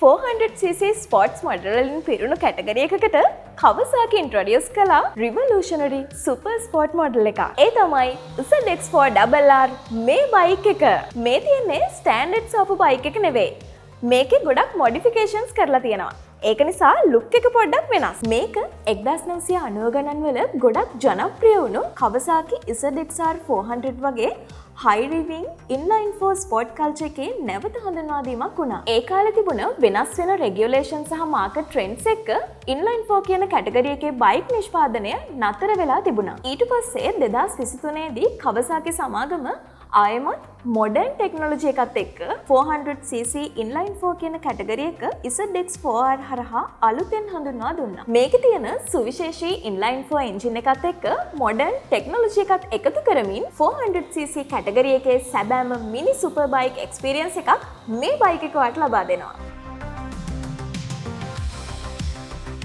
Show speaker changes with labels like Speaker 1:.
Speaker 1: 400cc sports model වලින් පිරුණු category එකකට Kawasaki introduce කළා revolutionary super sport model එක. ඒ තමයි ZX4RR මේ බයික් එක. මේ තියෙන්නේ ස්ටෑන්ඩඩ් සෝප බයික් එක නෙවෙයි. මේකේ ගොඩක් modifications කරලා තියෙනවා. ඒක නිසා ලුක් එක පොඩ්ඩක් වෙනස්. මේක 1990 ගණන් වල ගොඩක් ජනප්‍රිය වුණු Kawasaki ZX-R 400 වගේ high revving inline-four sport culture එකේ නැවත හඳුන්වා දීමක් වුණා. ඒ කාලේ තිබුණ වෙනස් වෙන regulations සහ market trends එක්ක inline-four කියන කැටගරි එකේ බයික් නිෂ්පාදනය නතර වෙලා තිබුණා. ඊට පස්සේ 2023 දී Kawasaki සමාගම ආයමත් modern technology එකත් එක්ක 400cc inline-four කියන කැටගරි එක ZX4R හරහා අලුතෙන් හඳුන්වා දුන්නා. මේකේ තියෙන සුවිශේෂී inline-four engine එකත් එක්ක modern technology එකත් එකතු කරමින් 400cc කැටගරි එකේ සැබෑම mini superbike experience එකක් මේ බයික් එක වට ලබා දෙනවා.